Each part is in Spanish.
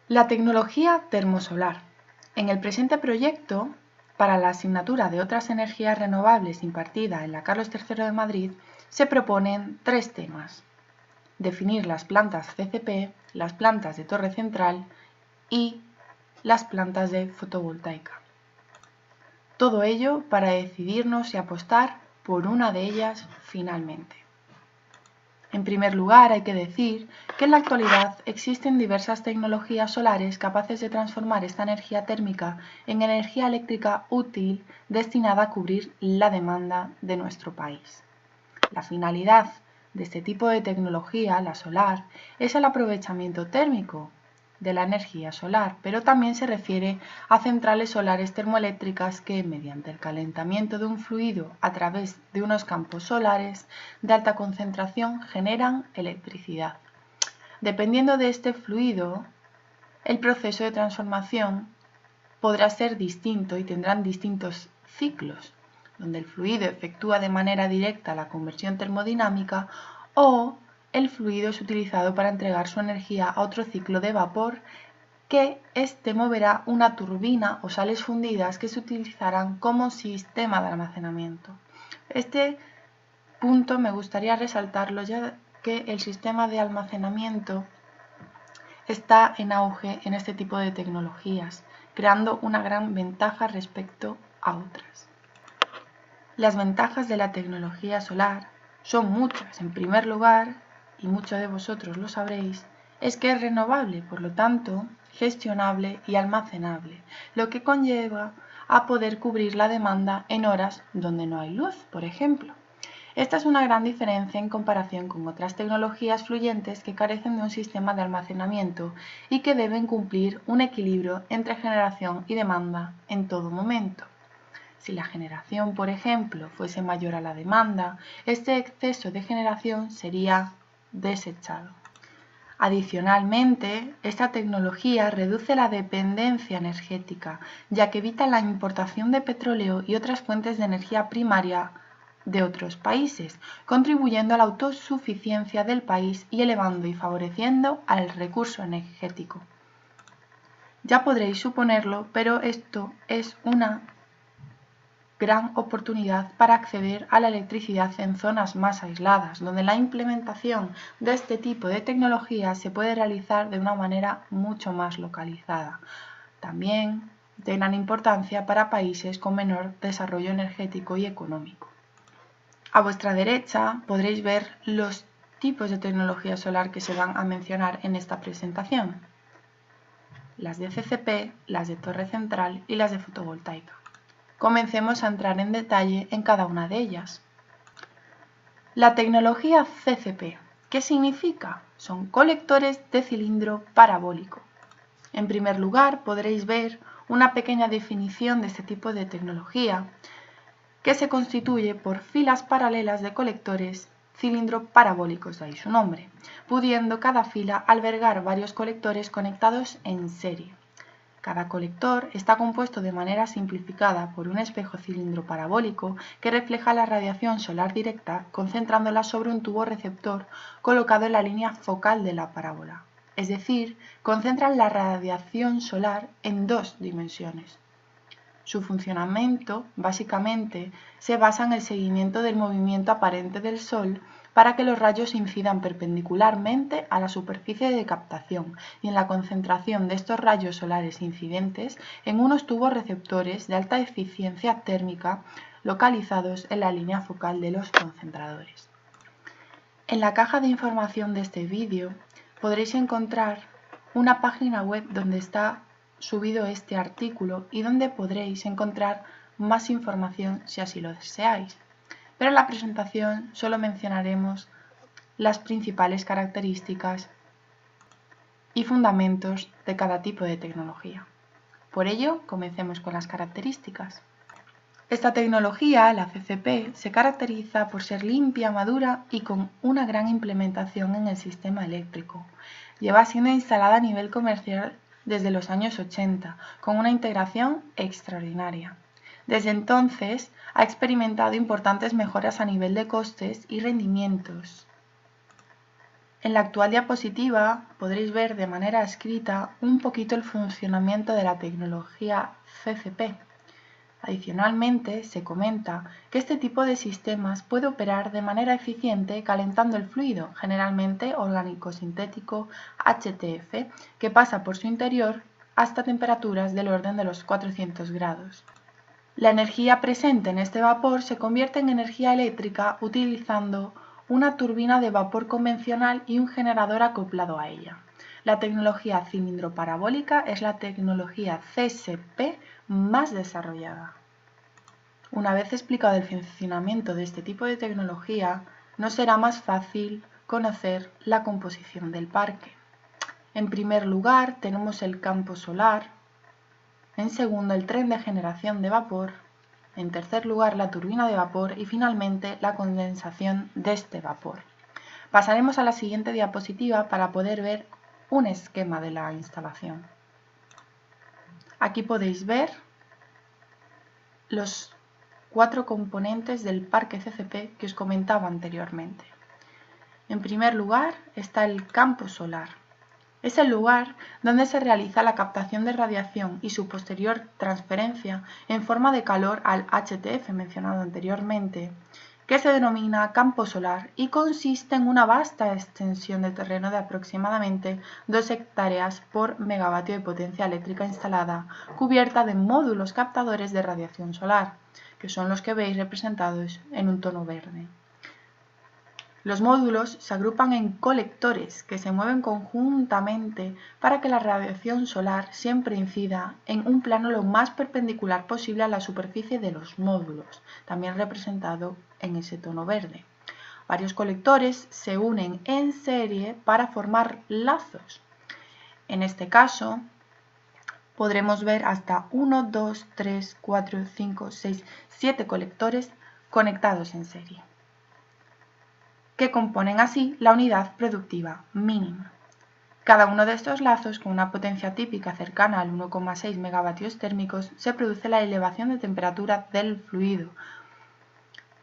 La tecnología termosolar. En el presente proyecto, para la asignatura de otras energías renovables impartida en la Carlos III de Madrid, se proponen 3 temas: definir las plantas CCP, las plantas de torre central y las plantas de fotovoltaica. Todo ello para decidirnos y apostar por una de ellas finalmente. En primer lugar, hay que decir que en la actualidad existen diversas tecnologías solares capaces de transformar esta energía térmica en energía eléctrica útil destinada a cubrir la demanda de nuestro país. La finalidad de este tipo de tecnología, la solar, es el aprovechamiento térmico de la energía solar, pero también se refiere a centrales solares termoeléctricas que, mediante el calentamiento de un fluido a través de unos campos solares de alta concentración, generan electricidad. Dependiendo de este fluido, el proceso de transformación podrá ser distinto y tendrán distintos ciclos, donde el fluido efectúa de manera directa la conversión termodinámica o el fluido es utilizado para entregar su energía a otro ciclo de vapor que éste moverá una turbina o sales fundidas que se utilizarán como sistema de almacenamiento. Este punto me gustaría resaltarlo, ya que el sistema de almacenamiento está en auge en este tipo de tecnologías, creando una gran ventaja respecto a otras. Las ventajas de la tecnología solar son muchas. En primer lugar, y muchos de vosotros lo sabréis, es que es renovable, por lo tanto, gestionable y almacenable, lo que conlleva a poder cubrir la demanda en horas donde no hay luz, por ejemplo. Esta es una gran diferencia en comparación con otras tecnologías fluyentes que carecen de un sistema de almacenamiento y que deben cumplir un equilibrio entre generación y demanda en todo momento. Si la generación, por ejemplo, fuese mayor a la demanda, este exceso de generación sería desechado. Adicionalmente, esta tecnología reduce la dependencia energética, ya que evita la importación de petróleo y otras fuentes de energía primaria de otros países, contribuyendo a la autosuficiencia del país y elevando y favoreciendo al recurso energético. Ya podréis suponerlo, pero esto es una gran oportunidad para acceder a la electricidad en zonas más aisladas, donde la implementación de este tipo de tecnologías se puede realizar de una manera mucho más localizada. También de gran importancia para países con menor desarrollo energético y económico. A vuestra derecha podréis ver los tipos de tecnología solar que se van a mencionar en esta presentación: las de CCP, las de torre central y las de fotovoltaica. Comencemos a entrar en detalle en cada una de ellas. La tecnología CCP, ¿qué significa? Son colectores de cilindro parabólico. En primer lugar, podréis ver una pequeña definición de este tipo de tecnología, que se constituye por filas paralelas de colectores cilindro parabólicos, de ahí su nombre, pudiendo cada fila albergar varios colectores conectados en serie. Cada colector está compuesto de manera simplificada por un espejo cilindro parabólico que refleja la radiación solar directa, concentrándola sobre un tubo receptor colocado en la línea focal de la parábola. Es decir, concentran la radiación solar en 2 dimensiones. Su funcionamiento, básicamente, se basa en el seguimiento del movimiento aparente del Sol para que los rayos incidan perpendicularmente a la superficie de captación y en la concentración de estos rayos solares incidentes en unos tubos receptores de alta eficiencia térmica localizados en la línea focal de los concentradores. En la caja de información de este vídeo podréis encontrar una página web donde está subido este artículo y donde podréis encontrar más información si así lo deseáis. Pero en la presentación solo mencionaremos las principales características y fundamentos de cada tipo de tecnología. Por ello, comencemos con las características. Esta tecnología, la CCP, se caracteriza por ser limpia, madura y con una gran implementación en el sistema eléctrico. Lleva siendo instalada a nivel comercial desde los años 80, con una integración extraordinaria. Desde entonces, ha experimentado importantes mejoras a nivel de costes y rendimientos. En la actual diapositiva podréis ver de manera escrita un poquito el funcionamiento de la tecnología CCP. Adicionalmente, se comenta que este tipo de sistemas puede operar de manera eficiente calentando el fluido, generalmente orgánico-sintético HTF, que pasa por su interior hasta temperaturas del orden de los 400 grados. La energía presente en este vapor se convierte en energía eléctrica utilizando una turbina de vapor convencional y un generador acoplado a ella. La tecnología cilindro parabólica es la tecnología CSP más desarrollada. Una vez explicado el funcionamiento de este tipo de tecnología, nos será más fácil conocer la composición del parque. En primer lugar, tenemos el campo solar. En segundo, el tren de generación de vapor. En tercer lugar, la turbina de vapor y finalmente la condensación de este vapor. Pasaremos a la siguiente diapositiva para poder ver un esquema de la instalación. Aquí podéis ver los 4 componentes del parque CCP que os comentaba anteriormente. En primer lugar está el campo solar. Es el lugar donde se realiza la captación de radiación y su posterior transferencia en forma de calor al HTF mencionado anteriormente, que se denomina campo solar y consiste en una vasta extensión de terreno de aproximadamente 2 hectáreas por megavatio de potencia eléctrica instalada, cubierta de módulos captadores de radiación solar, que son los que veis representados en un tono verde. Los módulos se agrupan en colectores que se mueven conjuntamente para que la radiación solar siempre incida en un plano lo más perpendicular posible a la superficie de los módulos, también representado en ese tono verde. Varios colectores se unen en serie para formar lazos. En este caso, podremos ver hasta 1, 2, 3, 4, 5, 6, 7 colectores conectados en serie, que componen así la unidad productiva mínima. Cada uno de estos lazos, con una potencia típica cercana al 1,6 megavatios térmicos, se produce la elevación de temperatura del fluido.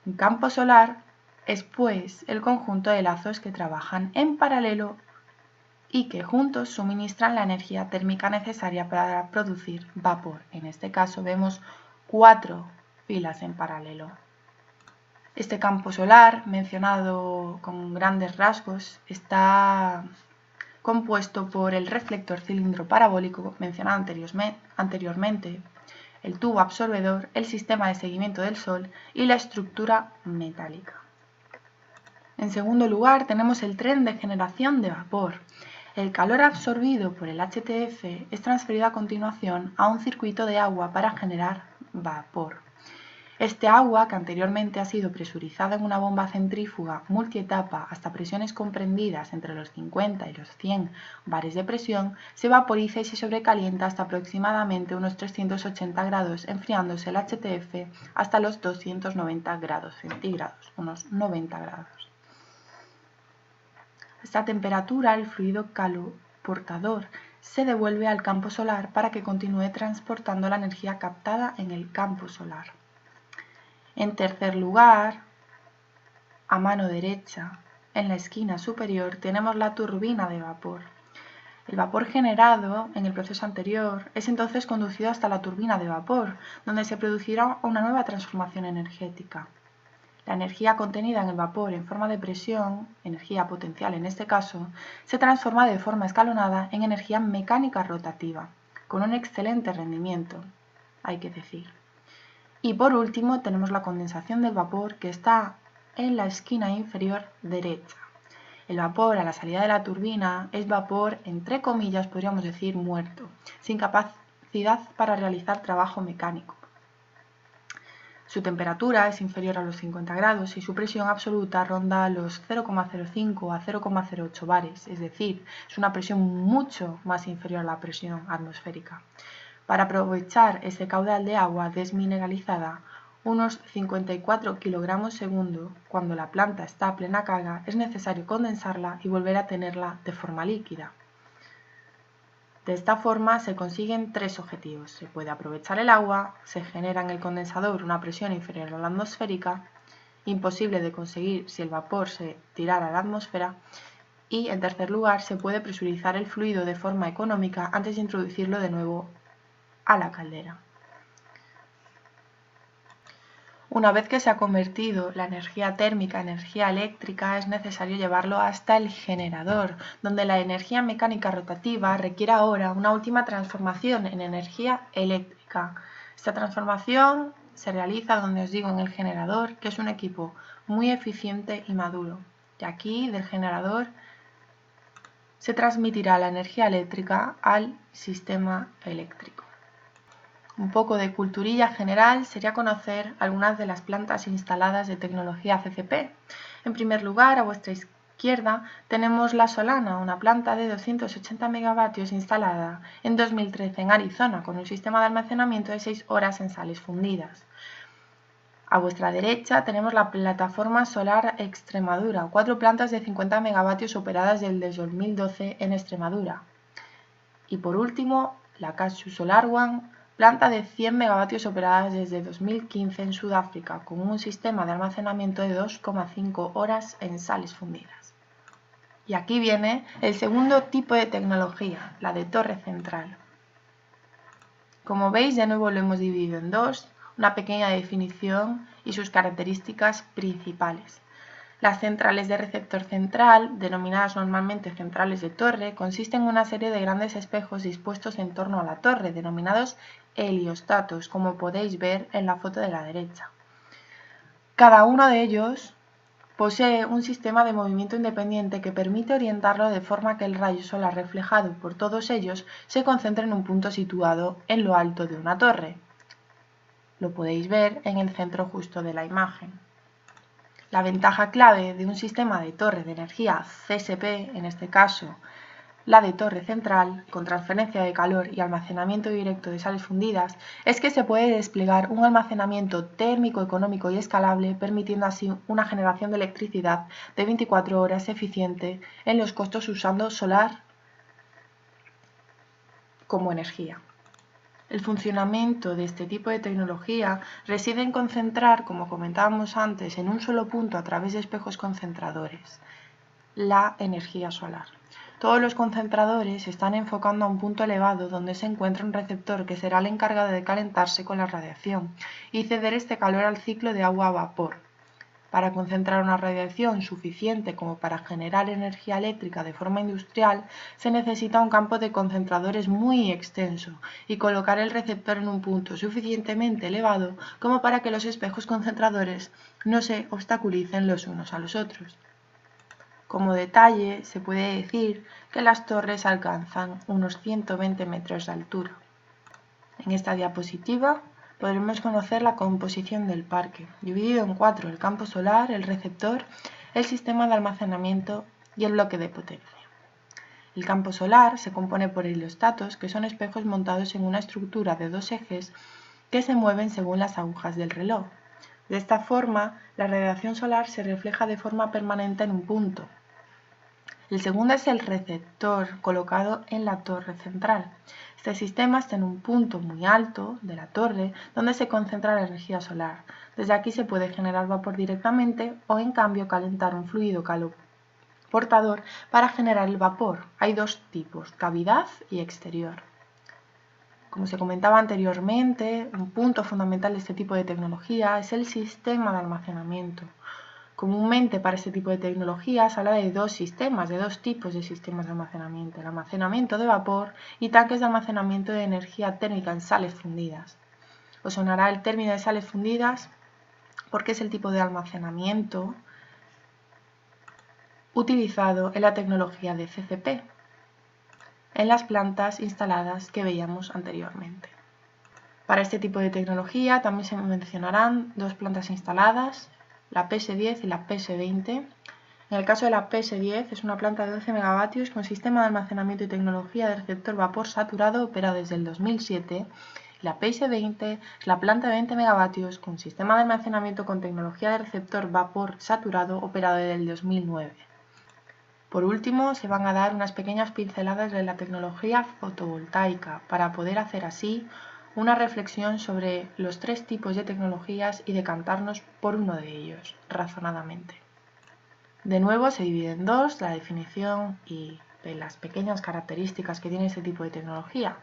Un campo solar es, pues, el conjunto de lazos que trabajan en paralelo y que juntos suministran la energía térmica necesaria para producir vapor. En este caso vemos 4 filas en paralelo. Este campo solar, mencionado con grandes rasgos, está compuesto por el reflector cilindro parabólico mencionado anteriormente, el tubo absorbedor, el sistema de seguimiento del Sol y la estructura metálica. En segundo lugar, tenemos el tren de generación de vapor. El calor absorbido por el HTF es transferido a continuación a un circuito de agua para generar vapor. Este agua, que anteriormente ha sido presurizada en una bomba centrífuga multietapa hasta presiones comprendidas entre los 50 y los 100 bares de presión, se vaporiza y se sobrecalienta hasta aproximadamente unos 380 grados, enfriándose el HTF hasta los 290 grados centígrados, unos 90 grados. A esta temperatura, el fluido caloportador se devuelve al campo solar para que continúe transportando la energía captada en el campo solar. En tercer lugar, a mano derecha, en la esquina superior, tenemos la turbina de vapor. El vapor generado en el proceso anterior es entonces conducido hasta la turbina de vapor, donde se producirá una nueva transformación energética. La energía contenida en el vapor en forma de presión, energía potencial en este caso, se transforma de forma escalonada en energía mecánica rotativa, con un excelente rendimiento, hay que decir. Y por último tenemos la condensación del vapor, que está en la esquina inferior derecha. El vapor a la salida de la turbina es vapor, entre comillas, podríamos decir muerto, sin capacidad para realizar trabajo mecánico. Su temperatura es inferior a los 50 grados y su presión absoluta ronda los 0,05 a 0,08 bares, es decir, es una presión mucho más inferior a la presión atmosférica. Para aprovechar ese caudal de agua desmineralizada, unos 54 kilogramos segundo, cuando la planta está a plena carga, es necesario condensarla y volver a tenerla de forma líquida. De esta forma se consiguen 3 objetivos. Se puede aprovechar el agua, se genera en el condensador una presión inferior a la atmosférica, imposible de conseguir si el vapor se tirara a la atmósfera, Y, en tercer lugar, se puede presurizar el fluido de forma económica antes de introducirlo de nuevo a la caldera. Una vez que se ha convertido la energía térmica en energía eléctrica, es necesario llevarlo hasta el generador, donde la energía mecánica rotativa requiere ahora una última transformación en energía eléctrica. Esta transformación se realiza, donde os digo, en el generador, que es un equipo muy eficiente y maduro. Y aquí, del generador, se transmitirá la energía eléctrica al sistema eléctrico. Un poco de culturilla general sería conocer algunas de las plantas instaladas de tecnología CCP. En primer lugar, a vuestra izquierda tenemos la Solana, una planta de 280 megavatios instalada en 2013 en Arizona, con un sistema de almacenamiento de 6 horas en sales fundidas. A vuestra derecha tenemos la plataforma solar Extremadura, 4 plantas de 50 megavatios operadas desde 2012 en Extremadura. Y por último, la Katsu Solar One, planta de 100 megavatios operadas desde 2015 en Sudáfrica, con un sistema de almacenamiento de 2,5 horas en sales fundidas. Y aquí viene el segundo tipo de tecnología, la de torre central. Como veis, de nuevo lo hemos dividido en dos, una pequeña definición y sus características principales. Las centrales de receptor central, denominadas normalmente centrales de torre, consisten en una serie de grandes espejos dispuestos en torno a la torre, denominados heliostatos, como podéis ver en la foto de la derecha. Cada uno de ellos posee un sistema de movimiento independiente que permite orientarlo de forma que el rayo solar reflejado por todos ellos se concentre en un punto situado en lo alto de una torre. Lo podéis ver en el centro justo de la imagen. La ventaja clave de un sistema de torre de energía CSP, en este caso la de torre central, con transferencia de calor y almacenamiento directo de sales fundidas, es que se puede desplegar un almacenamiento térmico económico y escalable, permitiendo así una generación de electricidad de 24 horas eficiente en los costos usando solar como energía. El funcionamiento de este tipo de tecnología reside en concentrar, como comentábamos antes, en un solo punto a través de espejos concentradores, la energía solar. Todos los concentradores están enfocando a un punto elevado donde se encuentra un receptor que será el encargado de calentarse con la radiación y ceder este calor al ciclo de agua a vapor. Para concentrar una radiación suficiente como para generar energía eléctrica de forma industrial, se necesita un campo de concentradores muy extenso y colocar el receptor en un punto suficientemente elevado como para que los espejos concentradores no se obstaculicen los unos a los otros. Como detalle, se puede decir que las torres alcanzan unos 120 metros de altura. En esta diapositiva podremos conocer la composición del parque, dividido en 4: el campo solar, el receptor, el sistema de almacenamiento y el bloque de potencia. El campo solar se compone por heliostatos, que son espejos montados en una estructura de 2 ejes que se mueven según las agujas del reloj. De esta forma, la radiación solar se refleja de forma permanente en un punto. El segundo es el receptor, colocado en la torre central. Este sistema está en un punto muy alto de la torre donde se concentra la energía solar. Desde aquí se puede generar vapor directamente o, en cambio, calentar un fluido caloportador para generar el vapor. Hay dos tipos, cavidad y exterior. Como se comentaba anteriormente, un punto fundamental de este tipo de tecnología es el sistema de almacenamiento. Comúnmente para este tipo de tecnología se habla de dos tipos de sistemas de almacenamiento: el almacenamiento de vapor y tanques de almacenamiento de energía térmica en sales fundidas. Os sonará el término de sales fundidas porque es el tipo de almacenamiento utilizado en la tecnología de CCP, en las plantas instaladas que veíamos anteriormente. Para este tipo de tecnología también se mencionarán dos plantas instaladas, la PS10 y la PS20. En el caso de la PS10 es una planta de 12 megavatios con sistema de almacenamiento y tecnología de receptor vapor saturado operado desde el 2007. La PS20 es la planta de 20 megavatios con sistema de almacenamiento con tecnología de receptor vapor saturado operado desde el 2009. Por último, se van a dar unas pequeñas pinceladas de la tecnología fotovoltaica para poder hacer así una reflexión sobre los tres tipos de tecnologías y decantarnos por uno de ellos, razonadamente. De nuevo se divide en dos la definición y las pequeñas características que tiene este tipo de tecnología.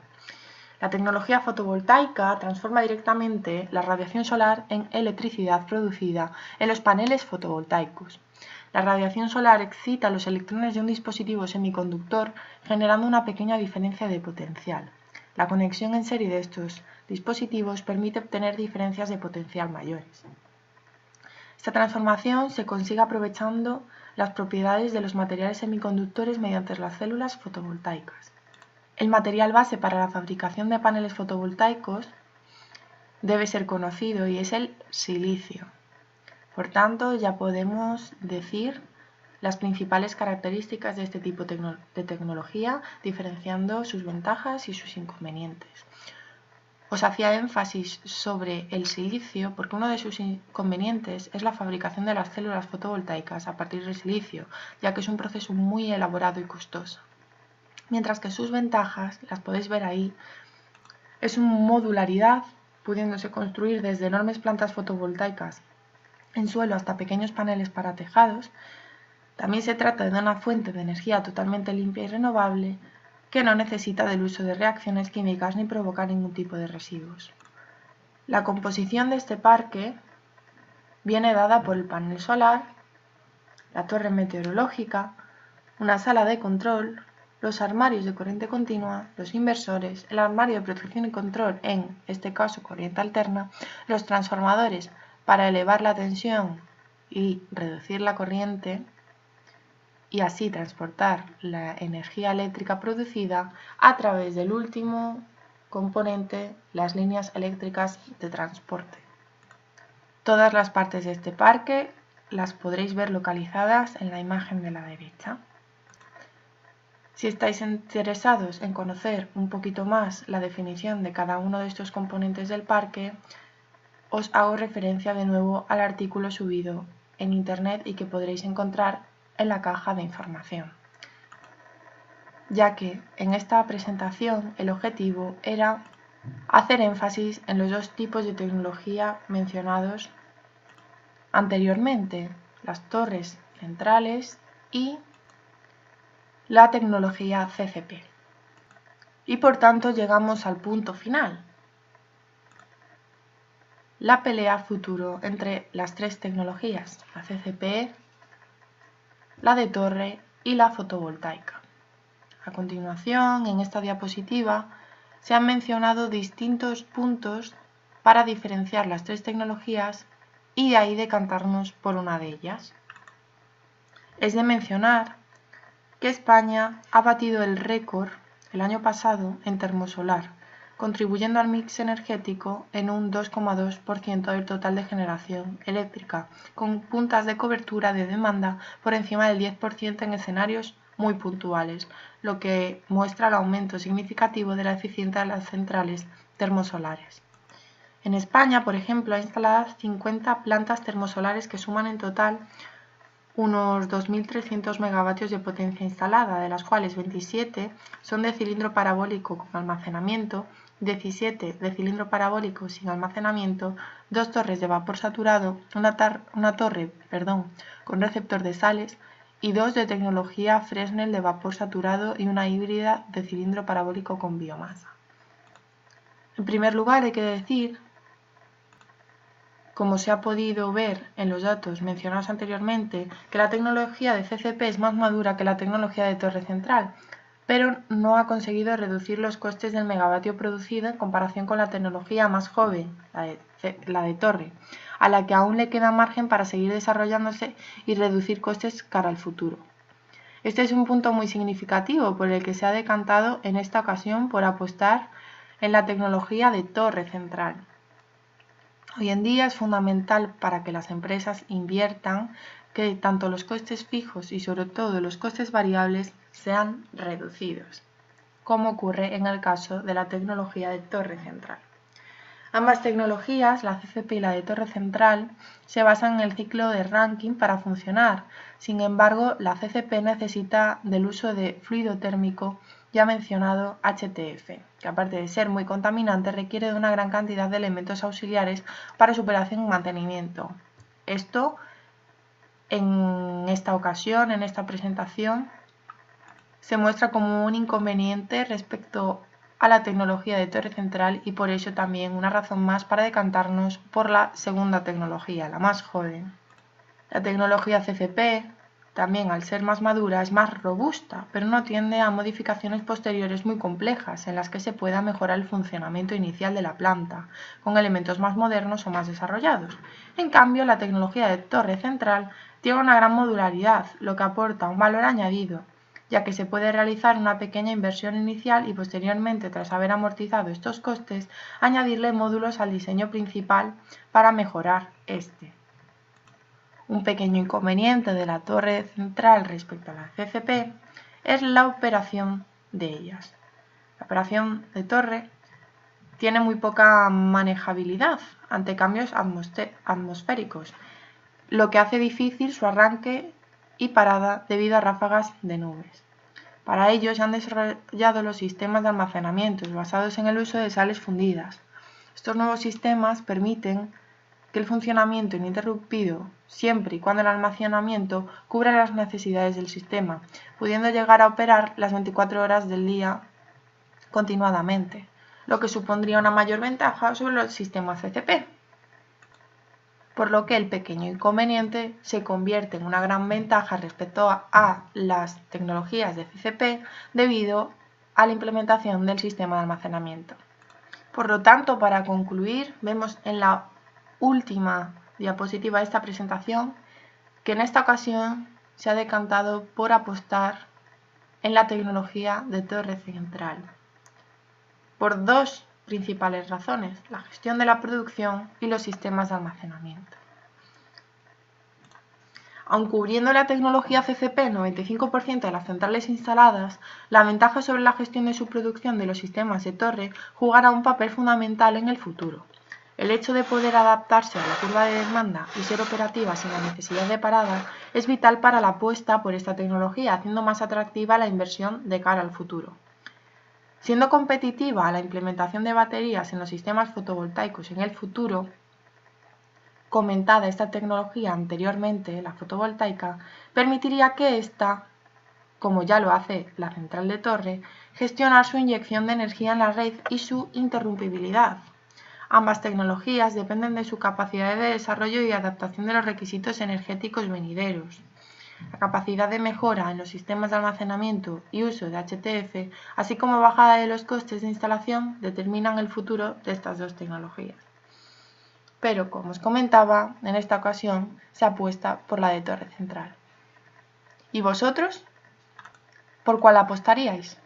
La tecnología fotovoltaica transforma directamente la radiación solar en electricidad producida en los paneles fotovoltaicos. La radiación solar excita los electrones de un dispositivo semiconductor generando una pequeña diferencia de potencial. La conexión en serie de estos dispositivos permite obtener diferencias de potencial mayores. Esta transformación se consigue aprovechando las propiedades de los materiales semiconductores mediante las células fotovoltaicas. El material base para la fabricación de paneles fotovoltaicos debe ser conocido y es el silicio. Por tanto, ya podemos decir las principales características de este tipo de tecnología, diferenciando sus ventajas y sus inconvenientes. Os hacía énfasis sobre el silicio porque uno de sus inconvenientes es la fabricación de las células fotovoltaicas a partir del silicio, ya que es un proceso muy elaborado y costoso. Mientras que sus ventajas, las podéis ver ahí, es su modularidad, pudiéndose construir desde enormes plantas fotovoltaicas en suelo hasta pequeños paneles para tejados. También se trata de una fuente de energía totalmente limpia y renovable que no necesita del uso de reacciones químicas ni provoca ningún tipo de residuos. La composición de este parque viene dada por el panel solar, la torre meteorológica, una sala de control, los armarios de corriente continua, los inversores, el armario de protección y control, en este caso corriente alterna, los transformadores para elevar la tensión y reducir la corriente y así transportar la energía eléctrica producida a través del último componente, las líneas eléctricas de transporte. Todas las partes de este parque las podréis ver localizadas en la imagen de la derecha. Si estáis interesados en conocer un poquito más la definición de cada uno de estos componentes del parque, os hago referencia de nuevo al artículo subido en internet y que podréis encontrar en la caja de información, ya que en esta presentación el objetivo era hacer énfasis en los dos tipos de tecnología mencionados anteriormente, las torres centrales y la tecnología CCP. Y por tanto llegamos al punto final. La pelea futuro entre las tres tecnologías, la CCP, la de torre y la fotovoltaica. A continuación, en esta diapositiva, se han mencionado distintos puntos para diferenciar las tres tecnologías y de ahí decantarnos por una de ellas. Es de mencionar que España ha batido el récord el año pasado en termosolar, contribuyendo al mix energético en un 2,2% del total de generación eléctrica, con puntas de cobertura de demanda por encima del 10% en escenarios muy puntuales, lo que muestra el aumento significativo de la eficiencia de las centrales termosolares. En España, por ejemplo, hay instaladas 50 plantas termosolares que suman en total unos 2.300 megavatios de potencia instalada, de las cuales 27 son de cilindro parabólico con almacenamiento, 17 de cilindro parabólico sin almacenamiento, 2 torres de vapor saturado, una torre con receptor de sales y 2 de tecnología Fresnel de vapor saturado y una híbrida de cilindro parabólico con biomasa. En primer lugar, hay que decir, como se ha podido ver en los datos mencionados anteriormente, que la tecnología de CCP es más madura que la tecnología de torre central, pero no ha conseguido reducir los costes del megavatio producido en comparación con la tecnología más joven, la de torre, a la que aún le queda margen para seguir desarrollándose y reducir costes cara al futuro. Este es un punto muy significativo por el que se ha decantado en esta ocasión por apostar en la tecnología de torre central. Hoy en día es fundamental para que las empresas inviertan que tanto los costes fijos y sobre todo los costes variables sean reducidos, como ocurre en el caso de la tecnología de torre central. Ambas tecnologías, la CCP y la de torre central, se basan en el ciclo de Rankine para funcionar. Sin embargo, la CCP necesita del uso de fluido térmico ya mencionado HTF, que aparte de ser muy contaminante requiere de una gran cantidad de elementos auxiliares para su operación y mantenimiento. Esto en esta ocasión, en esta presentación, se muestra como un inconveniente respecto a la tecnología de torre central y por ello también una razón más para decantarnos por la segunda tecnología, la más joven. La tecnología CCP, también al ser más madura, es más robusta, pero no tiende a modificaciones posteriores muy complejas en las que se pueda mejorar el funcionamiento inicial de la planta, con elementos más modernos o más desarrollados. En cambio, la tecnología de torre central tiene una gran modularidad, lo que aporta un valor añadido, ya que se puede realizar una pequeña inversión inicial y posteriormente, tras haber amortizado estos costes, añadirle módulos al diseño principal para mejorar este. Un pequeño inconveniente de la torre central respecto a la CCP es la operación de ellas. La operación de torre tiene muy poca manejabilidad ante cambios atmosféricos, lo que hace difícil su arranque y parada debido a ráfagas de nubes. Para ello se han desarrollado los sistemas de almacenamiento basados en el uso de sales fundidas. Estos nuevos sistemas permiten que el funcionamiento ininterrumpido siempre y cuando el almacenamiento cubra las necesidades del sistema, pudiendo llegar a operar las 24 horas del día continuadamente, lo que supondría una mayor ventaja sobre los sistemas CCP, por lo que el pequeño inconveniente se convierte en una gran ventaja respecto a las tecnologías de CCP debido a la implementación del sistema de almacenamiento. Por lo tanto, para concluir, vemos en la última diapositiva de esta presentación que en esta ocasión se ha decantado por apostar en la tecnología de torre central por dos principales razones: la gestión de la producción y los sistemas de almacenamiento. Aun cubriendo la tecnología CCP el 95% de las centrales instaladas, la ventaja sobre la gestión de su producción de los sistemas de torre jugará un papel fundamental en el futuro. El hecho de poder adaptarse a la curva de demanda y ser operativa sin la necesidad de parada es vital para la apuesta por esta tecnología, haciendo más atractiva la inversión de cara al futuro. Siendo competitiva la implementación de baterías en los sistemas fotovoltaicos en el futuro, comentada esta tecnología anteriormente, la fotovoltaica, permitiría que ésta, como ya lo hace la central de torre, gestionar su inyección de energía en la red y su interrumpibilidad. Ambas tecnologías dependen de su capacidad de desarrollo y adaptación de los requisitos energéticos venideros. La capacidad de mejora en los sistemas de almacenamiento y uso de HTF, así como bajada de los costes de instalación, determinan el futuro de estas dos tecnologías. Pero, como os comentaba, en esta ocasión se apuesta por la de torre central. ¿Y vosotros? ¿Por cuál apostaríais?